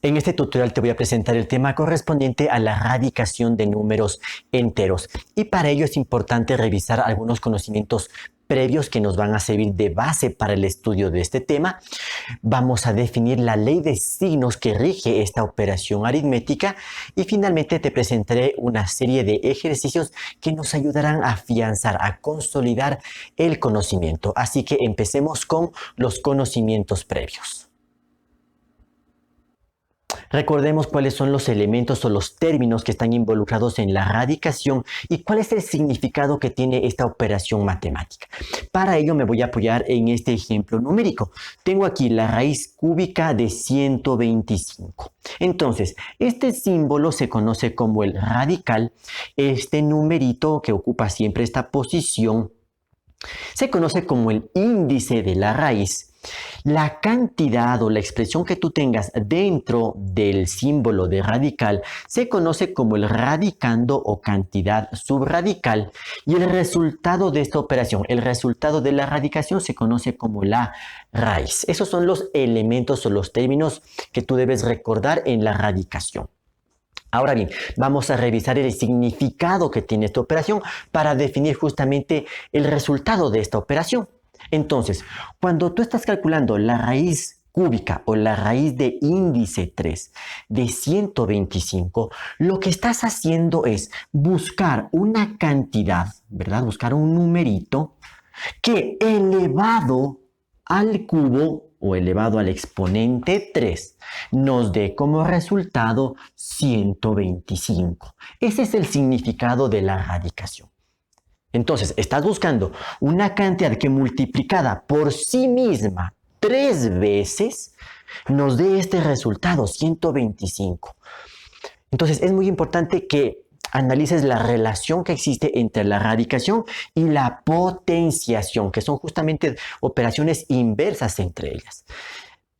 En este tutorial te voy a presentar el tema correspondiente a la radicación de números enteros y para ello es importante revisar algunos conocimientos previos que nos van a servir de base para el estudio de este tema. Vamos a definir la ley de signos que rige esta operación aritmética y finalmente te presentaré una serie de ejercicios que nos ayudarán a afianzar, a consolidar el conocimiento. Así que empecemos con los conocimientos previos. Recordemos cuáles son los elementos o los términos que están involucrados en la radicación y cuál es el significado que tiene esta operación matemática. Para ello me voy a apoyar en este ejemplo numérico. Tengo aquí la raíz cúbica de 125. Entonces, este símbolo se conoce como el radical. Este numerito que ocupa siempre esta posición se conoce como el índice de la raíz. La cantidad o la expresión que tú tengas dentro del símbolo de radical se conoce como el radicando o cantidad subradical y el resultado de esta operación, el resultado de la radicación se conoce como la raíz. Esos son los elementos o los términos que tú debes recordar en la radicación. Ahora bien, vamos a revisar el significado que tiene esta operación para definir justamente el resultado de esta operación. Entonces, cuando tú estás calculando la raíz cúbica o la raíz de índice 3 de 125, lo que estás haciendo es buscar una cantidad, ¿verdad? Buscar un numerito que elevado al cubo o elevado al exponente 3 nos dé como resultado 125. Ese es el significado de la radicación. Entonces, estás buscando una cantidad que multiplicada por sí misma 3 veces nos dé este resultado, 125. Entonces, es muy importante que analices la relación que existe entre la radicación y la potenciación, que son justamente operaciones inversas entre ellas.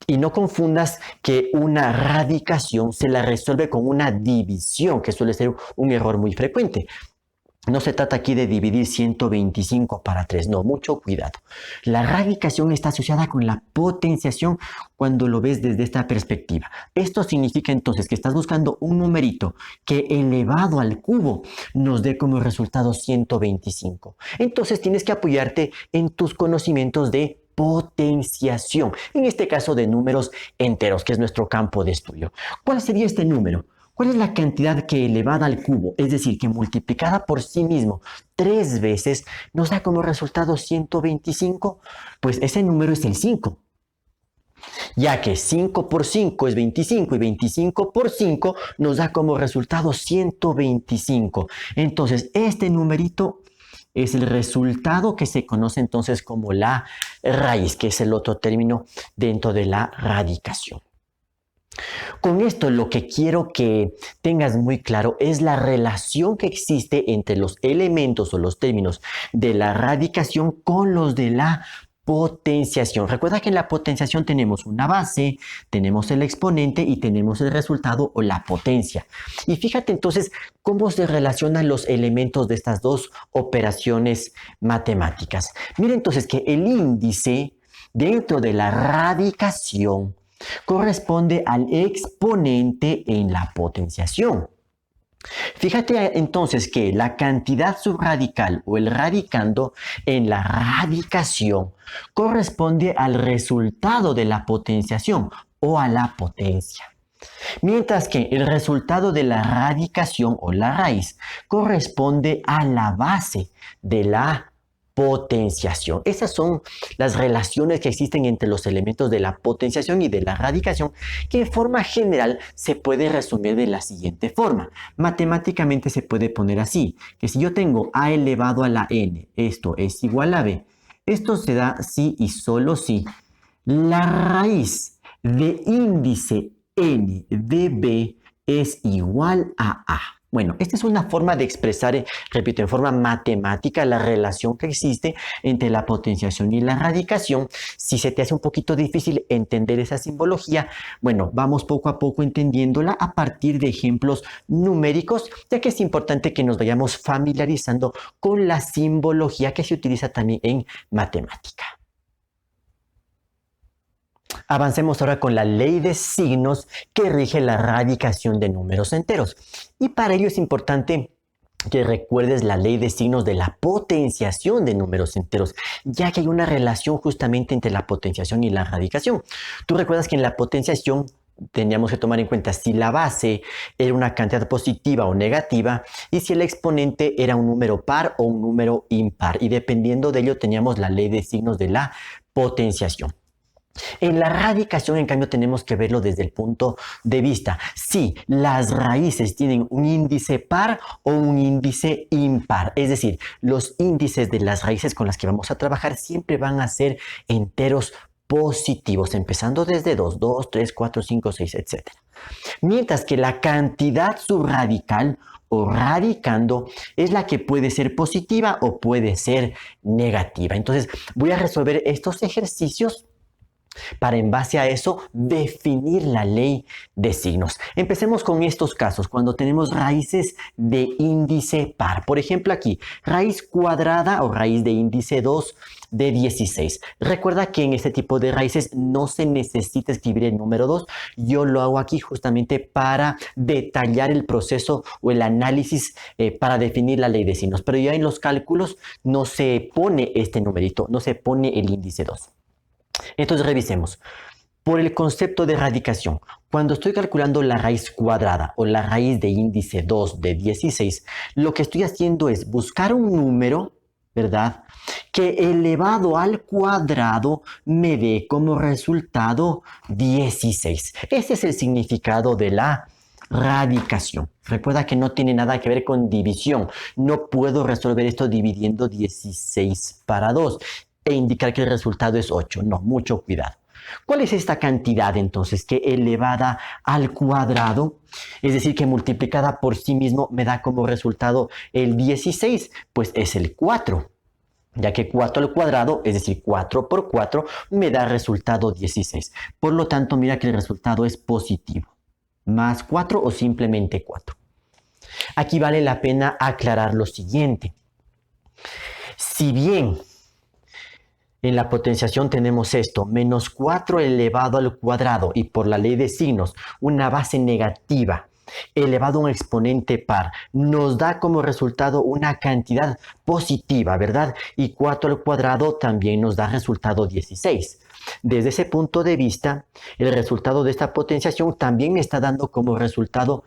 Y no confundas que una radicación se la resuelve con una división, que suele ser un error muy frecuente. No se trata aquí de dividir 125 para 3, no, mucho cuidado. La radicación está asociada con la potenciación cuando lo ves desde esta perspectiva. Esto significa entonces que estás buscando un numerito que elevado al cubo nos dé como resultado 125. Entonces tienes que apoyarte en tus conocimientos de potenciación, en este caso de números enteros, que es nuestro campo de estudio. ¿Cuál sería este número? ¿Cuál es la cantidad que elevada al cubo, es decir, que multiplicada por sí mismo 3 veces, nos da como resultado 125? Pues ese número es el 5. Ya que 5 por 5 es 25 y 25 por 5 nos da como resultado 125. Entonces, este numerito es el resultado que se conoce entonces como la raíz, que es el otro término dentro de la radicación. Con esto lo que quiero que tengas muy claro es la relación que existe entre los elementos o los términos de la radicación con los de la potenciación. Recuerda que en la potenciación tenemos una base, tenemos el exponente y tenemos el resultado o la potencia. Y fíjate entonces cómo se relacionan los elementos de estas dos operaciones matemáticas. Mira entonces que el índice dentro de la radicación corresponde al exponente en la potenciación. Fíjate entonces que la cantidad subradical o el radicando en la radicación corresponde al resultado de la potenciación o a la potencia. Mientras que el resultado de la radicación o la raíz corresponde a la base de la potenciación. Esas son las relaciones que existen entre los elementos de la potenciación y de la radicación, que en forma general se puede resumir de la siguiente forma. Matemáticamente se puede poner así, que si yo tengo a elevado a la n, esto es igual a b, esto se da si y solo si la raíz de índice n de b es igual a a. Bueno, esta es una forma de expresar, repito, en forma matemática la relación que existe entre la potenciación y la radicación. Si se te hace un poquito difícil entender esa simbología, bueno, vamos poco a poco entendiéndola a partir de ejemplos numéricos, ya que es importante que nos vayamos familiarizando con la simbología que se utiliza también en matemática. Avancemos ahora con la ley de signos que rige la radicación de números enteros. Y para ello es importante que recuerdes la ley de signos de la potenciación de números enteros, ya que hay una relación justamente entre la potenciación y la radicación. Tú recuerdas que en la potenciación teníamos que tomar en cuenta si la base era una cantidad positiva o negativa y si el exponente era un número par o un número impar. Y dependiendo de ello teníamos la ley de signos de la potenciación. En la radicación, en cambio, tenemos que verlo desde el punto de vista si las raíces tienen un índice par o un índice impar. Es decir, los índices de las raíces con las que vamos a trabajar siempre van a ser enteros positivos, empezando desde 2, 2, 3, 4, 5, 6, etc. Mientras que la cantidad subradical o radicando es la que puede ser positiva o puede ser negativa. Entonces, voy a resolver estos ejercicios para en base a eso definir la ley de signos. Empecemos con estos casos, cuando tenemos raíces de índice par. Por ejemplo aquí, raíz cuadrada o raíz de índice 2 de 16. Recuerda que en este tipo de raíces no se necesita escribir el número 2. Yo lo hago aquí justamente para detallar el proceso o el análisis para definir la ley de signos. Pero ya en los cálculos no se pone este numerito, no se pone el índice 2. Entonces revisemos. Por el concepto de radicación, cuando estoy calculando la raíz cuadrada o la raíz de índice 2 de 16, lo que estoy haciendo es buscar un número, ¿verdad?, que elevado al cuadrado me dé como resultado 16. Ese es el significado de la radicación. Recuerda que no tiene nada que ver con división. No puedo resolver esto dividiendo 16 para 2 e indicar que el resultado es 8. No, mucho cuidado. ¿Cuál es esta cantidad entonces que elevada al cuadrado, es decir, que multiplicada por sí mismo me da como resultado el 16? Pues es el 4, ya que 4 al cuadrado, es decir, 4 por 4, me da resultado 16. Por lo tanto, mira que el resultado es positivo. Más 4 o simplemente 4. Aquí vale la pena aclarar lo siguiente. Si bien en la potenciación tenemos esto, menos 4 elevado al cuadrado y por la ley de signos, una base negativa elevado a un exponente par, nos da como resultado una cantidad positiva, ¿verdad? Y 4 al cuadrado también nos da resultado 16. Desde ese punto de vista, el resultado de esta potenciación también me está dando como resultado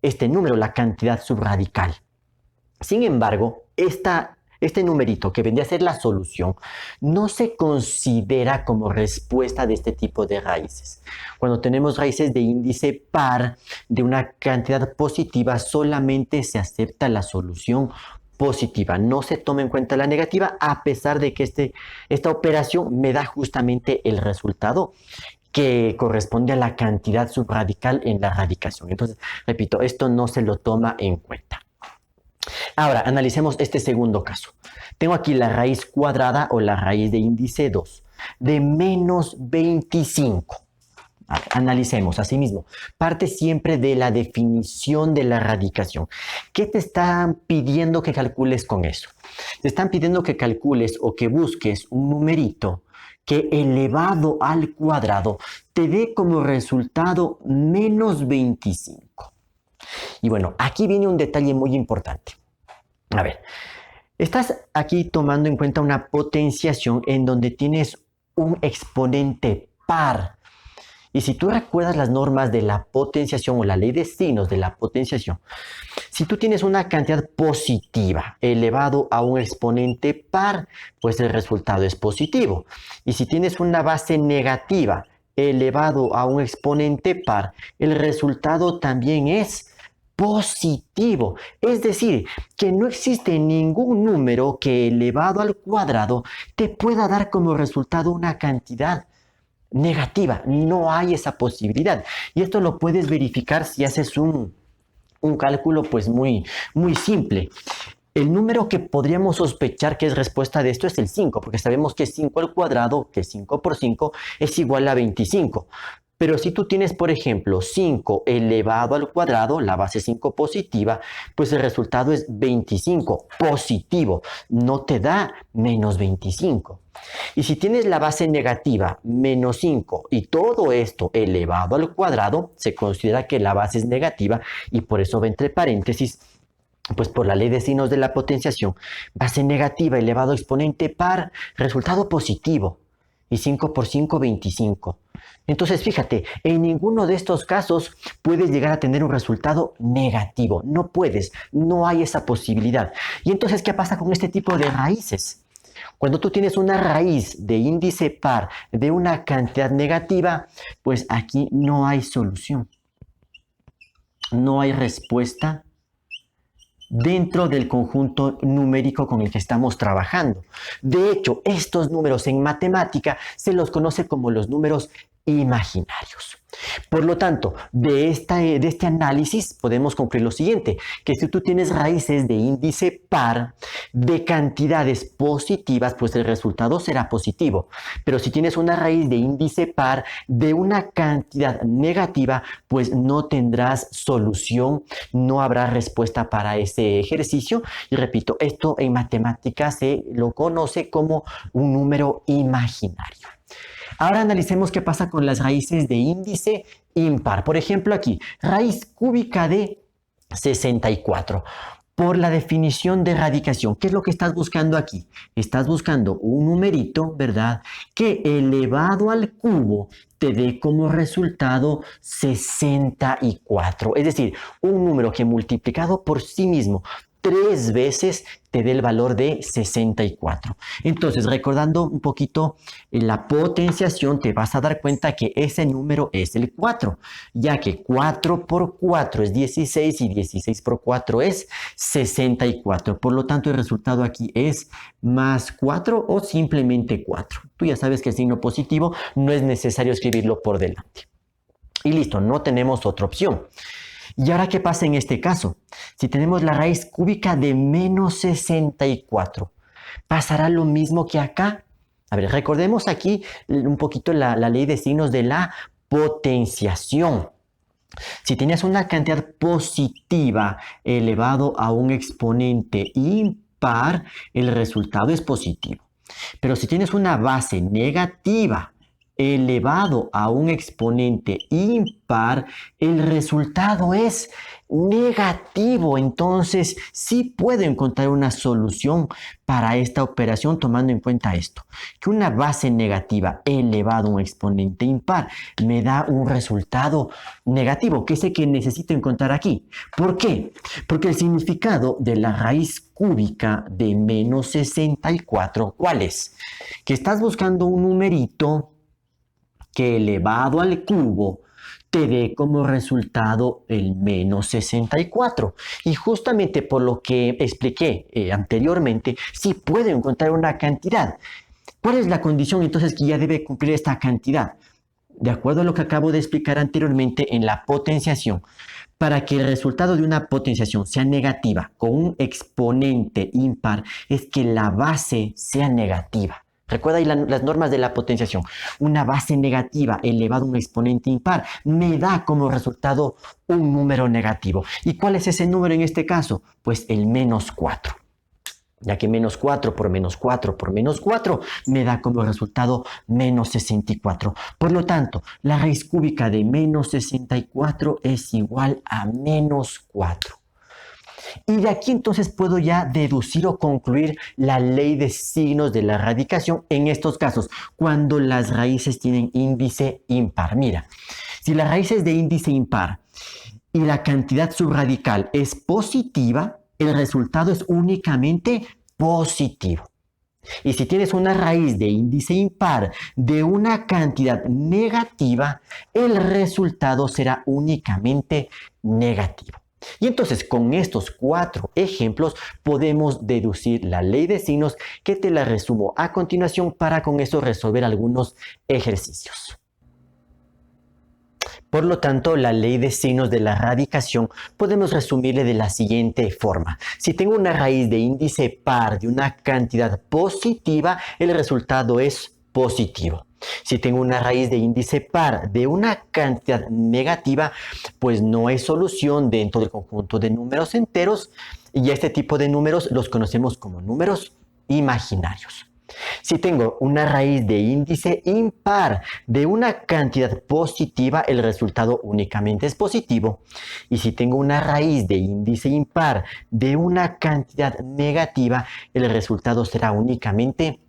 este número, la cantidad subradical. Sin embargo, este numerito que vendría a ser la solución no se considera como respuesta de este tipo de raíces. Cuando tenemos raíces de índice par de una cantidad positiva, solamente se acepta la solución positiva. No se toma en cuenta la negativa, a pesar de que esta operación me da justamente el resultado que corresponde a la cantidad subradical en la radicación. Entonces, repito, esto no se lo toma en cuenta. Ahora, analicemos este segundo caso. Tengo aquí la raíz cuadrada o la raíz de índice 2 de menos 25. Analicemos asimismo. Parte siempre de la definición de la radicación. ¿Qué te están pidiendo que calcules con eso? Te están pidiendo que calcules o que busques un numerito que elevado al cuadrado te dé como resultado menos 25. Y bueno, aquí viene un detalle muy importante. A ver, estás aquí tomando en cuenta una potenciación en donde tienes un exponente par. Y si tú recuerdas las normas de la potenciación o la ley de signos de la potenciación, si tú tienes una cantidad positiva elevado a un exponente par, pues el resultado es positivo. Y si tienes una base negativa elevado a un exponente par, el resultado también es positivo. Es decir, que no existe ningún número que elevado al cuadrado te pueda dar como resultado una cantidad negativa. No hay esa posibilidad. Y esto lo puedes verificar si haces un cálculo pues muy simple. El número que podríamos sospechar que es respuesta de esto es el 5, porque sabemos que 5 al cuadrado, que 5 por 5, es igual a 25. Pero si tú tienes, por ejemplo, 5 elevado al cuadrado, la base 5 positiva, pues el resultado es 25 positivo, no te da menos 25. Y si tienes la base negativa, menos 5, y todo esto elevado al cuadrado, se considera que la base es negativa y por eso va entre paréntesis, pues por la ley de signos de la potenciación, base negativa elevado a exponente par, resultado positivo. Y 5 por 5, 25. Entonces, fíjate, en ninguno de estos casos puedes llegar a tener un resultado negativo. No puedes, no hay esa posibilidad. Y entonces, ¿qué pasa con este tipo de raíces? Cuando tú tienes una raíz de índice par de una cantidad negativa, pues aquí no hay solución. No hay respuesta dentro del conjunto numérico con el que estamos trabajando. De hecho, estos números en matemática se los conoce como los números imaginarios. Por lo tanto, de este análisis podemos concluir lo siguiente, que si tú tienes raíces de índice par de cantidades positivas, pues el resultado será positivo. Pero si tienes una raíz de índice par de una cantidad negativa, pues no tendrás solución, no habrá respuesta para ese ejercicio. Y repito, esto en matemáticas se lo conoce como un número imaginario. Ahora analicemos qué pasa con las raíces de índice impar. Por ejemplo, aquí, raíz cúbica de 64. Por la definición de radicación, ¿qué es lo que estás buscando aquí? Estás buscando un numerito, ¿verdad? Que elevado al cubo te dé como resultado 64. Es decir, un número que multiplicado por sí mismo 3 veces te dé el valor de 64. Entonces, recordando un poquito la potenciación, te vas a dar cuenta que ese número es el 4, ya que 4 por 4 es 16 y 16 por 4 es 64. Por lo tanto, el resultado aquí es más 4 o simplemente 4. Tú ya sabes que el signo positivo no es necesario escribirlo por delante. Y listo, no tenemos otra opción. ¿Y ahora qué pasa en este caso? Si tenemos la raíz cúbica de menos 64, ¿pasará lo mismo que acá? A ver, recordemos aquí un poquito la ley de signos de la potenciación. Si tienes una cantidad positiva elevado a un exponente impar, el resultado es positivo. Pero si tienes una base negativa elevado a un exponente impar, el resultado es negativo. Entonces, sí puedo encontrar una solución para esta operación tomando en cuenta esto, que una base negativa elevado a un exponente impar me da un resultado negativo, que es el que necesito encontrar aquí. ¿Por qué? Porque el significado de la raíz cúbica de menos 64, ¿cuál es? Que estás buscando un numerito que elevado al cubo te dé como resultado el menos 64. Y justamente por lo que expliqué anteriormente, sí puedo encontrar una cantidad. ¿Cuál es la condición entonces que ya debe cumplir esta cantidad? De acuerdo a lo que acabo de explicar anteriormente en la potenciación, para que el resultado de una potenciación sea negativa con un exponente impar, es que la base sea negativa. Recuerda ahí las normas de la potenciación. Una base negativa elevado a un exponente impar me da como resultado un número negativo. ¿Y cuál es ese número en este caso? Pues el menos 4. Ya que menos 4 por menos 4 por menos 4 me da como resultado menos 64. Por lo tanto, la raíz cúbica de menos 64 es igual a menos 4. Y de aquí entonces puedo ya deducir o concluir la ley de signos de la radicación en estos casos, cuando las raíces tienen índice impar. Mira, si la raíz es de índice impar y la cantidad subradical es positiva, el resultado es únicamente positivo. Y si tienes una raíz de índice impar de una cantidad negativa, el resultado será únicamente negativo. Y entonces con estos 4 ejemplos podemos deducir la ley de signos, que te la resumo a continuación para con eso resolver algunos ejercicios. Por lo tanto, la ley de signos de la radicación podemos resumirle de la siguiente forma. Si tengo una raíz de índice par de una cantidad positiva, el resultado es positivo. Si tengo una raíz de índice par de una cantidad negativa, pues no hay solución dentro del conjunto de números enteros y este tipo de números los conocemos como números imaginarios. Si tengo una raíz de índice impar de una cantidad positiva, el resultado únicamente es positivo. Y si tengo una raíz de índice impar de una cantidad negativa, el resultado será únicamente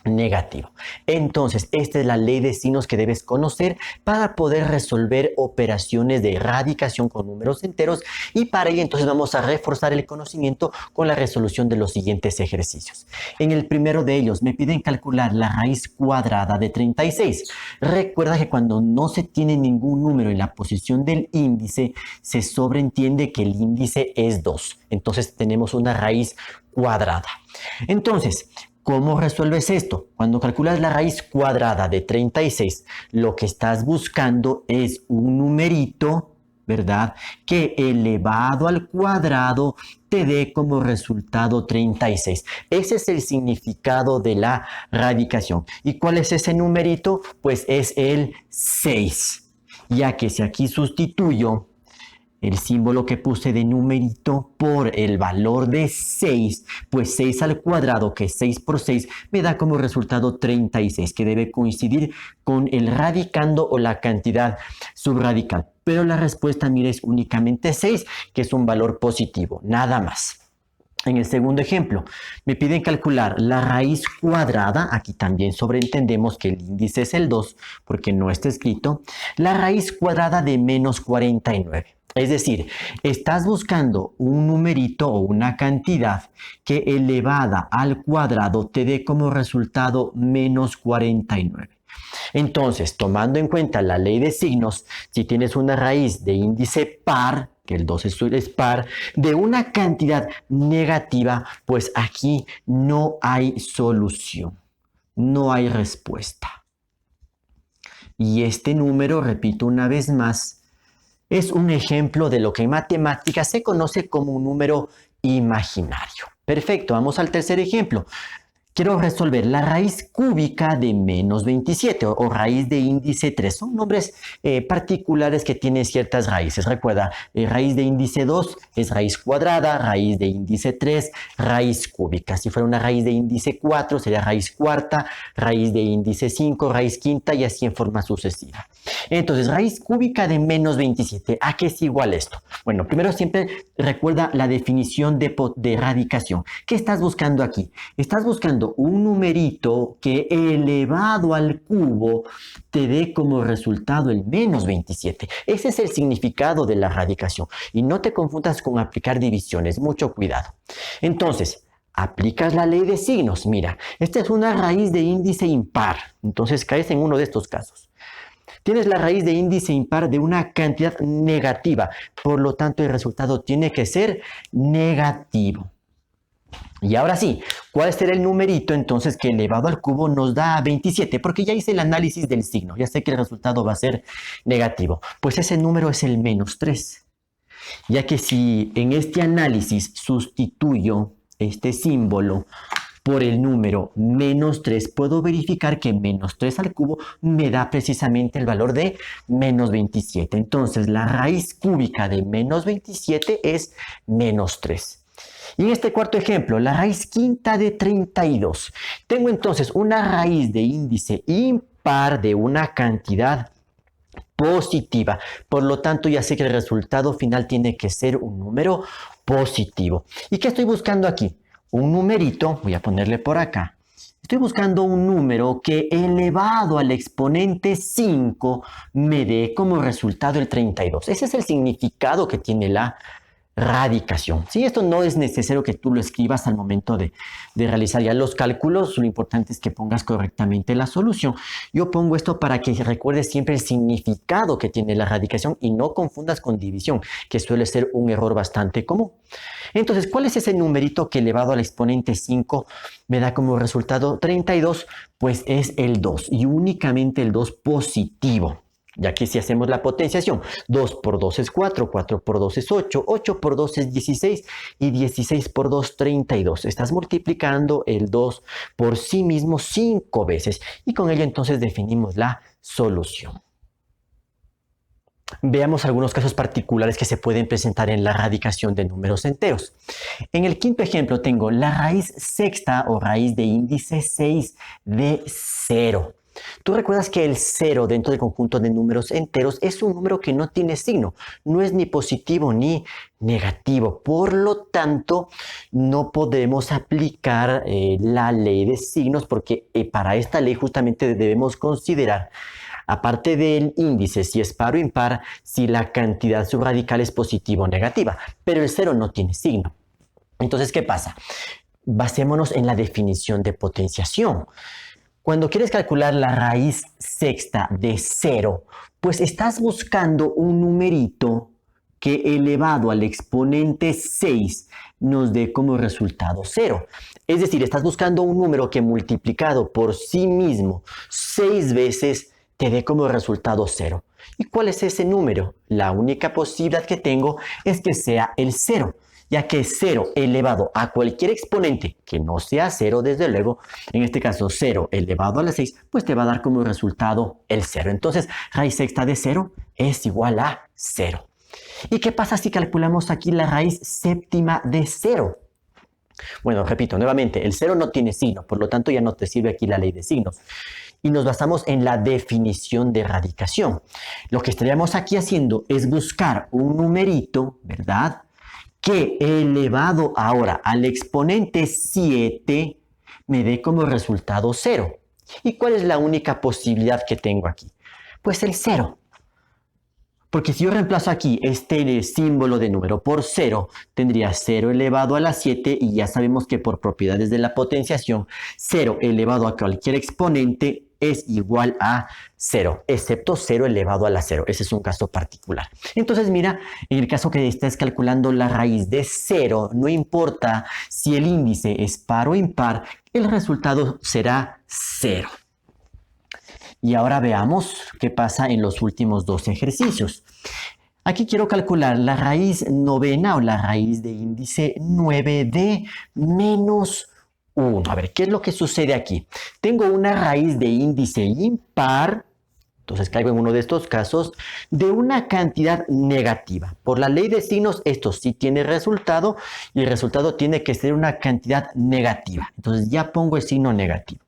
negativo. Entonces, esta es la ley de signos que debes conocer para poder resolver operaciones de radicación con números enteros y para ello entonces vamos a reforzar el conocimiento con la resolución de los siguientes ejercicios. En el primero de ellos me piden calcular la raíz cuadrada de 36. Recuerda que cuando no se tiene ningún número en la posición del índice, se sobreentiende que el índice es 2. Entonces tenemos una raíz cuadrada. Entonces, ¿cómo resuelves esto? Cuando calculas la raíz cuadrada de 36, lo que estás buscando es un numerito, ¿verdad? Que elevado al cuadrado te dé como resultado 36. Ese es el significado de la radicación. ¿Y cuál es ese numerito? Pues es el 6. Ya que si aquí sustituyo el símbolo que puse de numerito por el valor de 6, pues 6 al cuadrado, que es 6 por 6, me da como resultado 36, que debe coincidir con el radicando o la cantidad subradical. Pero la respuesta, mire, es únicamente 6, que es un valor positivo, nada más. En el segundo ejemplo, me piden calcular la raíz cuadrada, aquí también sobreentendemos que el índice es el 2, porque no está escrito, la raíz cuadrada de menos 49. Es decir, estás buscando un numerito o una cantidad que elevada al cuadrado te dé como resultado menos 49. Entonces, tomando en cuenta la ley de signos, si tienes una raíz de índice par, que el 2 es par, de una cantidad negativa, pues aquí no hay solución, no hay respuesta. Y este número, repito una vez más, es un ejemplo de lo que en matemáticas se conoce como un número imaginario. Perfecto, vamos al tercer ejemplo. Quiero resolver la raíz cúbica de menos 27 o raíz de índice 3. Son nombres particulares que tienen ciertas raíces. Recuerda, raíz de índice 2 es raíz cuadrada, raíz de índice 3, raíz cúbica. Si fuera una raíz de índice 4 sería raíz cuarta, raíz de índice 5, raíz quinta y así en forma sucesiva. Entonces, raíz cúbica de menos 27. ¿A qué es igual esto? Bueno, primero siempre recuerda la definición de radicación. ¿Qué estás buscando aquí? Estás buscando un numerito que elevado al cubo te dé como resultado el menos 27. Ese es el significado de la radicación. Y no te confundas con aplicar divisiones. Mucho cuidado. Entonces, aplicas la ley de signos. Mira, esta es una raíz de índice impar. Entonces caes en uno de estos casos. Tienes la raíz de índice impar de una cantidad negativa. Por lo tanto, el resultado tiene que ser negativo. Y ahora sí, ¿cuál será el numerito entonces que elevado al cubo nos da 27? Porque ya hice el análisis del signo, ya sé que el resultado va a ser negativo. Pues ese número es el menos 3. Ya que si en este análisis sustituyo este símbolo por el número menos 3, puedo verificar que menos 3 al cubo me da precisamente el valor de menos 27. Entonces la raíz cúbica de menos 27 es menos 3. Y en este cuarto ejemplo, la raíz quinta de 32. Tengo entonces una raíz de índice impar de una cantidad positiva. Por lo tanto, ya sé que el resultado final tiene que ser un número positivo. ¿Y qué estoy buscando aquí? Un numerito, voy a ponerle por acá. Estoy buscando un número que elevado al exponente 5 me dé como resultado el 32. Ese es el significado que tiene la radicación. Sí, esto no es necesario que tú lo escribas al momento de realizar ya los cálculos. Lo importante es que pongas correctamente la solución. Yo pongo esto para que recuerdes siempre el significado que tiene la radicación y no confundas con división, que suele ser un error bastante común. Entonces, ¿cuál es ese numerito que elevado al exponente 5 me da como resultado 32? Pues es el 2 y únicamente el 2 positivo. Y aquí si hacemos la potenciación, 2 por 2 es 4, 4 por 2 es 8, 8 por 2 es 16 y 16 por 2, 32. Estás multiplicando el 2 por sí mismo 5 veces y con ello entonces definimos la solución. Veamos algunos casos particulares que se pueden presentar en la radicación de números enteros. En el quinto ejemplo tengo la raíz sexta o raíz de índice 6 de 0. Tú recuerdas que el 0 dentro del conjunto de números enteros es un número que no tiene signo, no es ni positivo ni negativo. Por lo tanto, no podemos aplicar la ley de signos porque para esta ley justamente debemos considerar, aparte del índice, si es par o impar, si la cantidad subradical es positiva o negativa. Pero el 0 no tiene signo. Entonces, ¿qué pasa? Basémonos en la definición de potenciación. Cuando quieres calcular la raíz sexta de 0, pues estás buscando un numerito que elevado al exponente 6 nos dé como resultado 0. Es decir, estás buscando un número que multiplicado por sí mismo 6 veces te dé como resultado 0. ¿Y cuál es ese número? La única posibilidad que tengo es que sea el 0. Ya que 0 elevado a cualquier exponente que no sea 0, desde luego, en este caso 0 elevado a la 6, pues te va a dar como resultado el 0. Entonces, raíz sexta de 0 es igual a 0. ¿Y qué pasa si calculamos aquí la raíz séptima de 0? Bueno, repito, nuevamente, el 0 no tiene signo, por lo tanto ya no te sirve aquí la ley de signos. Y nos basamos en la definición de radicación. Lo que estaríamos aquí haciendo es buscar un numerito, ¿verdad?, que elevado ahora al exponente 7 me dé como resultado 0. ¿Y cuál es la única posibilidad que tengo aquí? Pues el 0. Porque si yo reemplazo aquí este símbolo de número por 0, tendría 0 elevado a la 7 y ya sabemos que por propiedades de la potenciación, 0 elevado a cualquier exponente es igual a 0, excepto 0 elevado a la 0. Ese es un caso particular. Entonces, mira, en el caso que estés calculando la raíz de 0, no importa si el índice es par o impar, el resultado será 0. Y ahora veamos qué pasa en los últimos dos ejercicios. Aquí quiero calcular la raíz novena o la raíz de índice 9 de menos 1. A ver, ¿qué es lo que sucede aquí? Tengo una raíz de índice impar, entonces caigo en uno de estos casos, de una cantidad negativa. Por la ley de signos, esto sí tiene resultado y el resultado tiene que ser una cantidad negativa. Entonces ya pongo el signo negativo.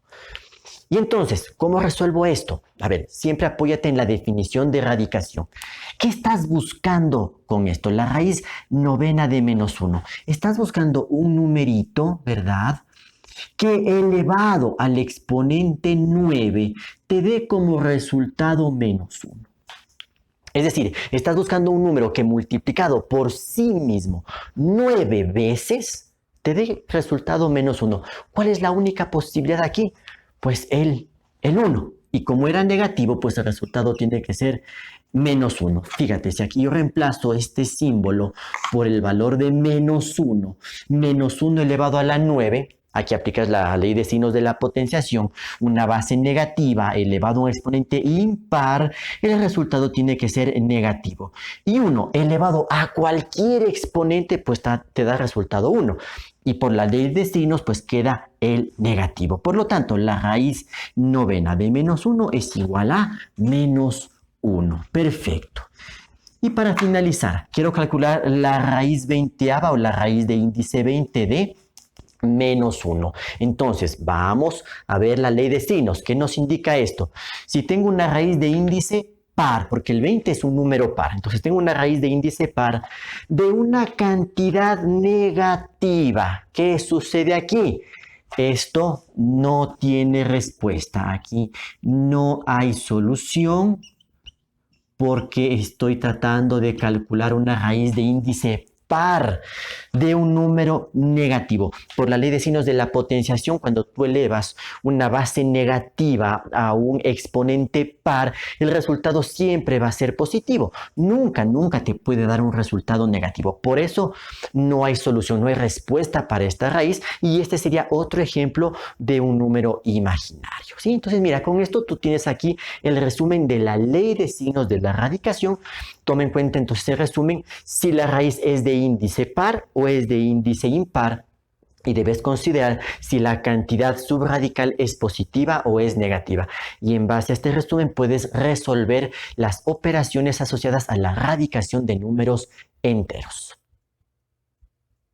Y entonces, ¿cómo resuelvo esto? A ver, siempre apóyate en la definición de radicación. ¿Qué estás buscando con esto? La raíz novena de menos 1. Estás buscando un numerito, ¿verdad?, que elevado al exponente 9 te dé como resultado menos 1. Es decir, estás buscando un número que multiplicado por sí mismo 9 veces te dé resultado menos 1. ¿Cuál es la única posibilidad aquí? Pues el 1. Y como era negativo, pues el resultado tiene que ser menos 1. Fíjate, si aquí yo reemplazo este símbolo por el valor de menos 1 elevado a la 9, aquí aplicas la ley de signos de la potenciación, una base negativa elevado a un exponente impar, el resultado tiene que ser negativo. Y 1 elevado a cualquier exponente, pues te da resultado 1. Y por la ley de signos, pues queda el negativo. Por lo tanto, la raíz novena de menos 1 es igual a menos 1. Perfecto. Y para finalizar, quiero calcular la raíz veinteava o la raíz de índice 20 de menos 1. Entonces, vamos a ver la ley de signos. ¿Qué nos indica esto? Si tengo una raíz de índice par, porque el 20 es un número par, entonces tengo una raíz de índice par de una cantidad negativa. ¿Qué sucede aquí? Esto no tiene respuesta. Aquí no hay solución porque estoy tratando de calcular una raíz de índice par de un número negativo. Por la ley de signos de la potenciación, cuando tú elevas una base negativa a un exponente par, el resultado siempre va a ser positivo. Nunca, nunca te puede dar un resultado negativo. Por eso no hay solución, no hay respuesta para esta raíz, y este sería otro ejemplo de un número imaginario, ¿sí? Entonces, mira, con esto tú tienes aquí el resumen de la ley de signos de la radicación. Toma en cuenta entonces el resumen si la raíz es de índice par o es de índice impar, y debes considerar si la cantidad subradical es positiva o es negativa. Y en base a este resumen puedes resolver las operaciones asociadas a la radicación de números enteros.